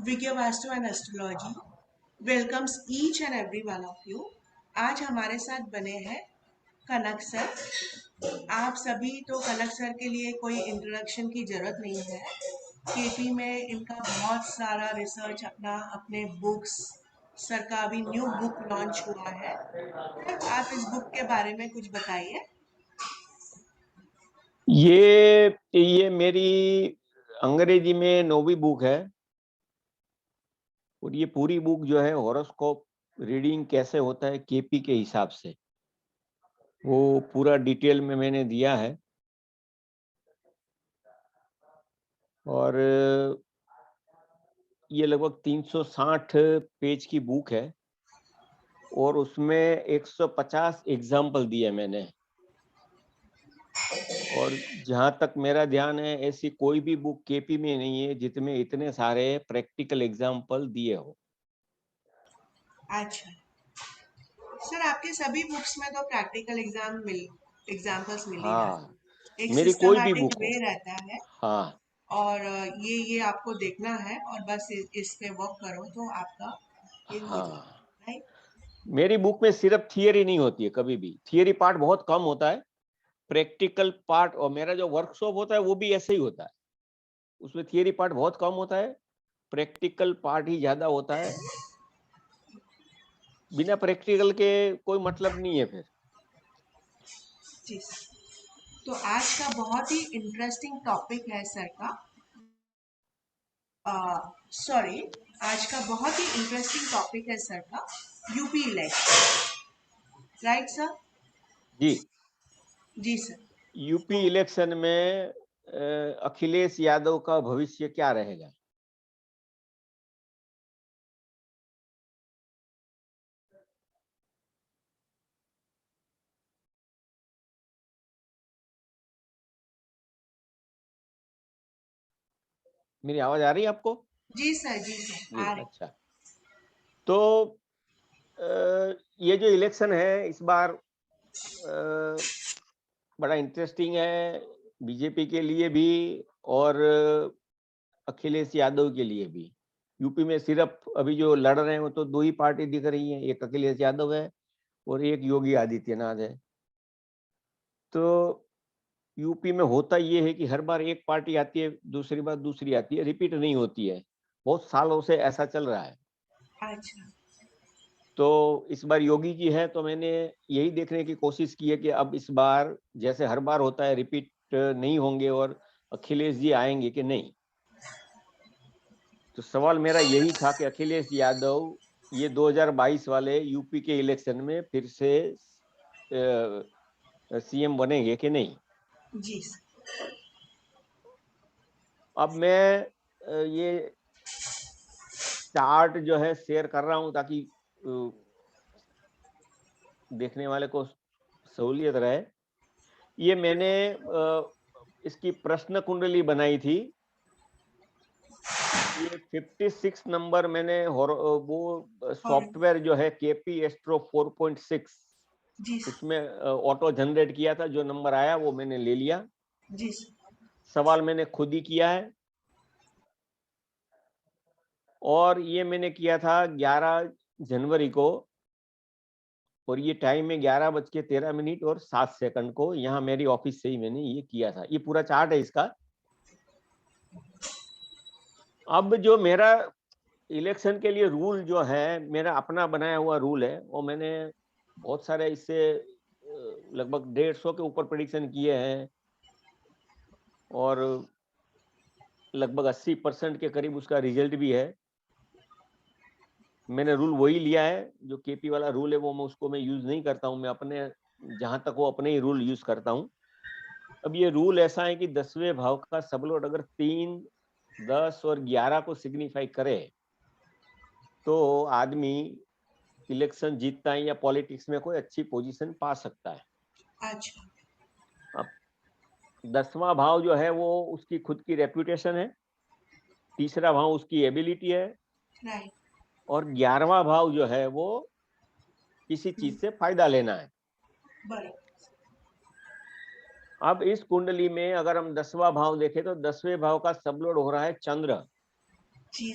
विज्ञ vastu and astrology welcomes each and every one of you. आज हमारे साथ बने हैं कनक सर। आप सभी तो कनक सर के लिए कोई इंट्रोडक्शन की जरूरत नहीं है। केपी में इनका बहुत सारा रिसर्च अपने बुक्स, सर का अभी न्यू बुक लॉन्च हुआ है। सर, आप इस बुक के बारे में कुछ बताइए। ये मेरी अंग्रेजी में 9वीं बुक है और ये पूरी बुक जो है हॉरोस्कोप रीडिंग कैसे होता है केपी के हिसाब से, वो पूरा डिटेल में मैंने दिया है। और ये लगभग 360 पेज की बुक है और उसमें 150 एग्जाम्पल दिए मैंने। और जहां तक मेरा ध्यान है ऐसी कोई भी बुक केपी में नहीं है जिसमें इतने सारे प्रैक्टिकल एग्जाम्पल दिए हो। अच्छा सर, आपके सभी बुक्स में तो प्रैक्टिकल एग्जाम्पल्स मिल ही हाँ, जाते, एक मेरी कोई भी सिस्टमैटिक बुक वे हो। रहता है। हाँ और ये आपको देखना है और बस इस पे वर्क करो तो आपका ये हो हाँ, जाएगा, राइट? मेरी बुक में सिर्फ थियरी नहीं होती है, कभी भी थियरी पार्ट बहुत कम होता है, प्रैक्टिकल पार्ट। और मेरा जो वर्कशॉप होता है वो भी ऐसे ही होता है, उसमें थियरी पार्ट बहुत कम होता है, प्रैक्टिकल पार्ट ही ज्यादा होता है। बिना प्रैक्टिकल के कोई मतलब नहीं है फिर। जी सर। तो आज का बहुत ही इंटरेस्टिंग टॉपिक है सर का। सॉरी, आज का बहुत ही इंटरेस्टिंग टॉपिक है सर का, यूपी इलेक्शन, राइट सर? जी, जी सर। यूपी तो इलेक्शन में अखिलेश यादव का भविष्य क्या रहेगा? मेरी आवाज आ रही है आपको? जी सर, जी सर, जी, आ रहे। अच्छा। तो ये जो इलेक्शन है इस बार बड़ा इंटरेस्टिंग है, बीजेपी के लिए भी और अखिलेश यादव के लिए भी। यूपी में सिर्फ अभी जो लड़ रहे हैं वो तो दो ही पार्टी दिख रही हैं, एक अखिलेश यादव है और एक योगी आदित्यनाथ है। तो यूपी में होता ये है कि हर बार एक पार्टी आती है, दूसरी बार दूसरी आती है, रिपीट नहीं होती है। बहुत सालों से ऐसा चल रहा है। अच्छा। तो इस बार योगी जी है, तो मैंने यही देखने की कोशिश की है कि अब इस बार जैसे हर बार होता है रिपीट नहीं होंगे और अखिलेश जी आएंगे कि नहीं। तो सवाल मेरा यही था कि अखिलेश यादव ये 2022 वाले यूपी के इलेक्शन में फिर से सीएम बनेंगे कि नहीं। जी सर। अब मैं ये चार्ट जो है शेयर कर रहा हूं ताकि देखने वाले को सहूलियत रहे। ये मैंने इसकी प्रश्न कुंडली बनाई थी। ये 56 नंबर मैंने वो और सॉफ्टवेयर जो है केपी एस्ट्रो 4.6 जी सर। उसमें ऑटो जनरेट किया था। जो नंबर आया वो मैंने ले लिया। जी सर। सवाल मैंने खुद ही किया है और ये मैंने किया था 11 जनवरी को और ये टाइम में 11:13 और 7 सेकंड को। यहाँ मेरी ऑफिस से ही मैंने ये किया था। ये पूरा चार्ट है इसका। अब जो मेरा इलेक्शन के लिए रूल जो है, मेरा अपना बनाया हुआ रूल है, वो मैंने बहुत सारे इससे लगभग 150 के ऊपर प्रेडिक्शन किए हैं और लगभग 80% के करीब उसका रिजल्ट भी है। मैंने रूल वही लिया है जो केपी वाला रूल है, वो मैं यूज नहीं करता हूँ। मैं अपने जहां तक वो अपने ही रूल यूज करता हूँ। अब ये रूल ऐसा है कि 10वें भाव का सबलोड अगर 3, 10 और 11 को सिग्निफाई करे तो आदमी इलेक्शन जीतता है या पॉलिटिक्स में कोई अच्छी पोजीशन पा सकता है। अच्छा। अब 10वां भाव जो है वो उसकी खुद की रेपुटेशन है, तीसरा भाव उसकी एबिलिटी है राइट। और 11वां भाव जो है वो किसी चीज से फायदा लेना है। बराबर। अब इस कुंडली में अगर हम 10वां भाव देखें तो 10वें भाव का सबलोड हो रहा है चंद्र। जी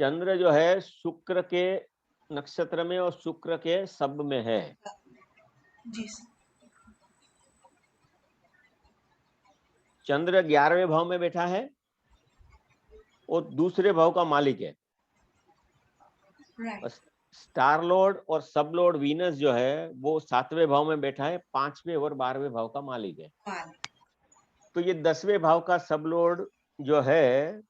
चंद्र जो है शुक्र के नक्षत्र में और शुक्र के सब में है। जी चंद्र 11वें भाव में बैठा है और दूसरे भाव का मालिक है। राइट स्टार लॉर्ड और सब लॉर्ड वीनस जो है वो 7वें भाव में बैठा है, 5वें और 12वें भाव का मालिक है। मान तो ये 10वें भाव का सब लॉर्ड जो है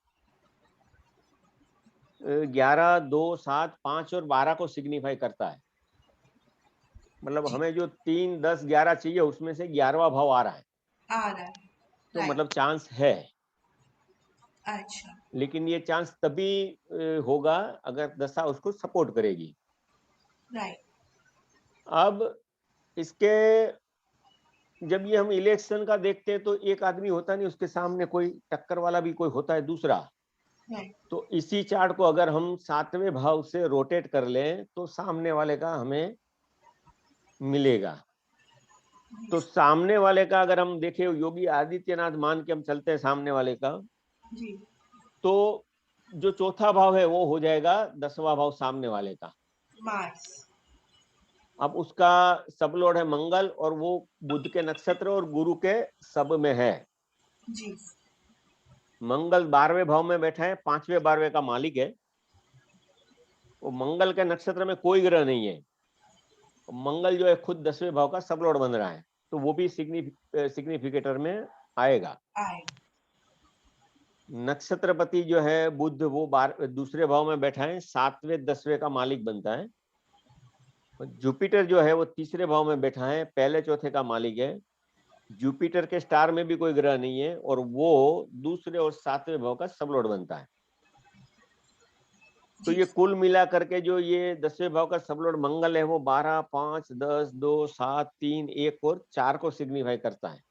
11, 2, 7, 5 और 12 को सिग्निफाई करता है। मतलब जी हमें जो 3, 10, 11 चाहिए उसमें से 11वां भाव आ रहा है, आ रहा है तो राइट मतलब चांस है। अच्छा लेकिन ये चांस तभी होगा अगर दशा उसको सपोर्ट करेगी। राइट अब इसके जब ये हम इलेक्शन का देखते हैं तो एक आदमी होता नहीं, उसके सामने कोई टक्कर वाला भी कोई होता है दूसरा। राइट तो इसी चार्ट को अगर हम 7वें भाव से रोटेट कर लें तो सामने वाले का हमें मिलेगा। तो सामने वाले का अगर हम देखें, योगी आदित्यनाथ मान के हम चलते हैं सामने वाले का, जी तो जो चौथा भाव है वो हो जाएगा 10वां भाव सामने वाले का। मार्स अब उसका सब लॉर्ड है मंगल और वो बुध के नक्षत्र और गुरु के सब में है। जी मंगल 12वें भाव में बैठा है, 5वें 12वें का मालिक है। वो मंगल के नक्षत्र में कोई ग्रह नहीं है। मंगल जो है खुद 10वें भाव का सब लॉर्ड बन रहा है, तो वो भी सिग्निफिकेटर में आएगा। आए नक्षत्रपति जो है बुध वो दूसरे भाव में बैठा है, 7वें 10वें का मालिक बनता है। जुपिटर जो है वो तीसरे भाव में बैठा है, पहले चौथे का मालिक है। जुपिटर के स्टार में भी कोई ग्रह नहीं है और वो दूसरे और 7वें भाव का सब लॉर्ड बनता है। तो जी ये कुल मिला करके जो ये 10वें भाव का सब लॉर्ड मंगल है वो 12, 5, 10, 2, 7, 3, 1 और 4 को सिग्निफाई करता है।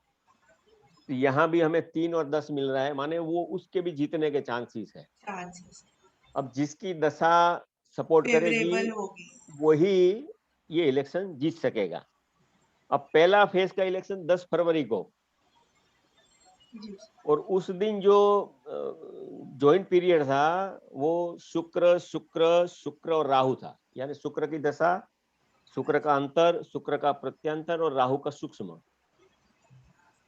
तो यहाँ भी हमें 3 और 10 मिल रहा है, माने वो उसके भी जीतने के चांसेस है। चांसेस अब जिसकी दशा सपोर्ट करेगी फेवरेबल होगी वही ये इलेक्शन जीत सकेगा। अब पहला फेज का इलेक्शन 10 फरवरी को, जी और उस दिन जो जॉइंट पीरियड था वो शुक्र शुक्र शुक्र और राहु था। यानी शुक्र की दशा, शुक्र का अंतर, शुक्र का प्रत्यंतर और राहु का सूक्ष्म।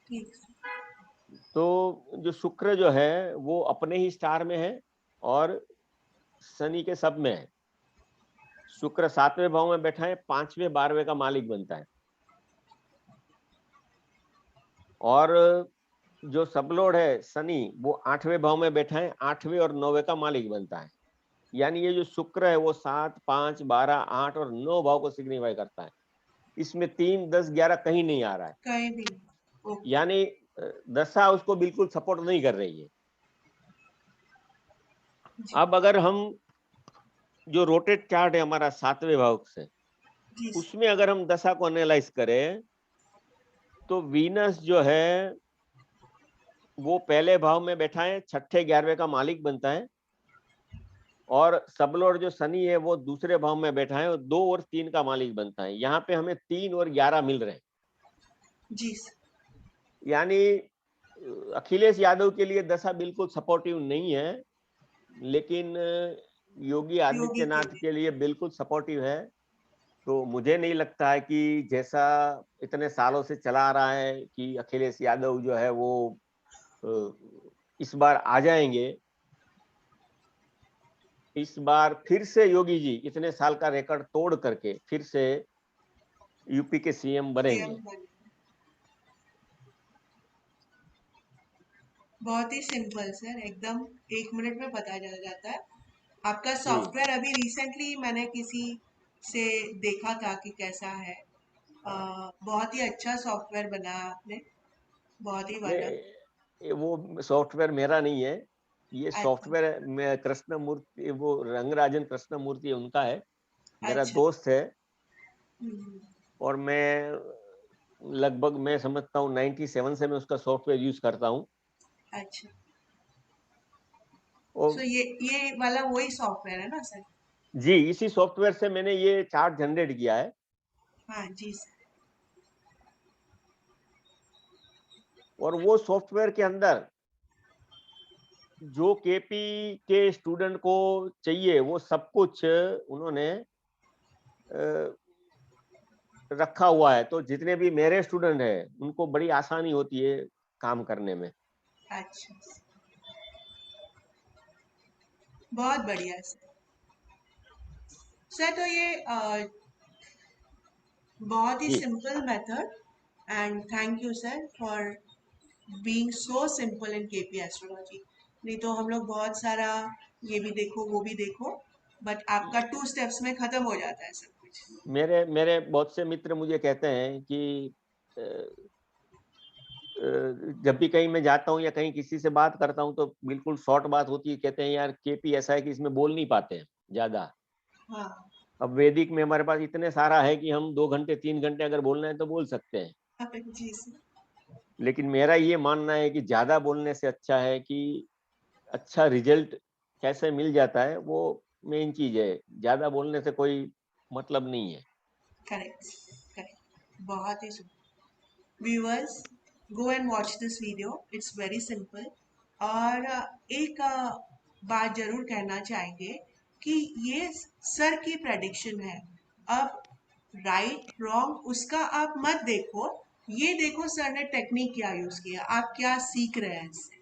ठीक तो जो शुक्र जो है वो अपने ही स्टार में है और शनि के सब में है। शुक्र 7वें भाव में बैठा है, 5वें 12वें का मालिक बनता है। और जो सबलोड है शनि वो 8वें भाव में बैठा है, 8वें और 9वें का मालिक बनता है। यानी ये जो शुक्र है वो 7, 5, 12, 8 और 9 भाव को सिग्निफाई करता है। इसमें 3, 10, 11 कहीं नहीं आ रहा है। कहीं भी ओके यानी दशा उसको बिल्कुल सपोर्ट नहीं कर रही है। जी अब अगर हम जो रोटेट चार्ट है हमारा 7वें भाव से, जी उसमें अगर हम दशा को एनालाइज करें तो वीनस जो है वो पहले भाव में बैठा है, 6ठे 11वें का मालिक बनता है। और सबलोड जो शनि है वो दूसरे भाव में बैठा है और 2 और 3 का मालिक बनता है। यहाँ पे हमें 3 और 11 मिल रहे हैं। जी यानी अखिलेश यादव के लिए दशा बिल्कुल सपोर्टिव नहीं है, लेकिन योगी योगी के आदित्यनाथ लिए के लिए बिल्कुल सपोर्टिव है। तो मुझे नहीं लगता है कि जैसा इतने सालों से चला आ रहा है कि अखिलेश यादव जो है वो इस बार आ जाएंगे। इस बार फिर से योगी जी इतने साल का रिकॉर्ड तोड़ करके फिर से यूपी के सीएम सीएम बनेंगे। बने बहुत ही सिंपल सर एकदम 1 मिनट में पता चल जाता है आपका जी सॉफ्टवेयर अभी रिसेंटली मैंने किसी से देखा था कि कैसा है बहुत ही अच्छा सॉफ्टवेयर बनाया आपने बहुत ही वाला नहीं, वो सॉफ्टवेयर मेरा नहीं है। ये अच्छा सॉफ्टवेयर में कृष्ण मूर्ति, वो रंगराजन कृष्ण मूर्ति उनका है, मेरा अच्छा दोस्त है। हम्म, और मैं लगभग मैं समझता हूँ 97 से मैं उसका सॉफ्टवेयर यूज करता हूँ। अच्छा और सो ये वाला वही सॉफ्टवेयर है ना सर जी इसी सॉफ्टवेयर से मैंने ये चार्ट जनरेट किया है। हाँ जी सर और वो सॉफ्टवेयर के अंदर जो केपी के स्टूडेंट को चाहिए वो सब कुछ उन्होंने रखा हुआ है, तो जितने भी मेरे स्टूडेंट हैं उनको बड़ी आसानी होती है काम करने में। अच्छा, बहुत बढ़िया सर। सर तो ये बहुत ही जी, simple method, and thank you sir for being so simple in KP astrology. नहीं तो हम लोग बहुत सारा ये भी देखो वो भी देखो, बट आपका 2 स्टेप्स में खत्म हो जाता है सब कुछ। मेरे मेरे बहुत से मित्र मुझे कहते हैं कि अ, जब भी कहीं मैं जाता हूँ या कहीं किसी से बात करता हूँ तो बिल्कुल शॉर्ट बात होती है, कहते हैं यार केपी ऐसा है कि इसमें बोल नहीं पाते हैं ज्यादा। हाँ। अब वैदिक में हमारे पास इतने सारा है कि हम 2 घंटे 3 घंटे अगर बोलना है तो बोल सकते हैं। जी सर। लेकिन मेरा ये मानना है कि ज्यादा बोलने से अच्छा है कि अच्छा रिजल्ट कैसे मिल जाता है वो मेन चीज है। ज्यादा बोलने से कोई मतलब नहीं है। करेक्ट, करेक्ट, बहुत ही सुंदर। Viewers, go and watch this video, it's very simple. और एक बात जरूर कहना चाहेंगे कि ये सर की प्रेडिक्शन है। अब राइट रॉन्ग उसका आप मत देखो, ये देखो सर ने टेक्निक क्या यूज किया, आप क्या सीख रहे हैं इससे,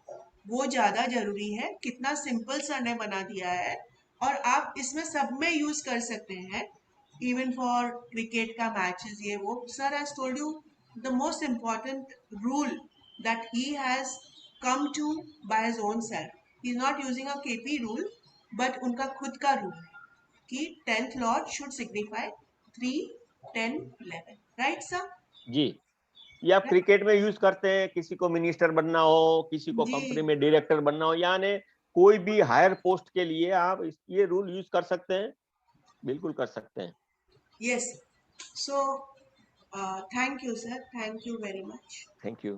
वो ज्यादा जरूरी है। कितना सिंपल सर ने बना दिया है, और आप इसमें सब में यूज कर सकते हैं, इवन फॉर क्रिकेट का मैचेस ये वो। Sir has told you the most important rule that he has come to by his own self. He is not using a KP rule, but उनका खुद का रूल कि 10th lord should signify 3, 10, 11, right sir? जी, ये आप cricket में use करते हैं, किसी को मिनिस्टर बनना हो, किसी को जी। कंपनी में डायरेक्टर बनना हो, यानी कोई भी हायर पोस्ट के लिए आप ये रूल यूज कर सकते हैं, बिल्कुल कर सकते हैं। Yes. So thank you sir, thank you very much. Thank you.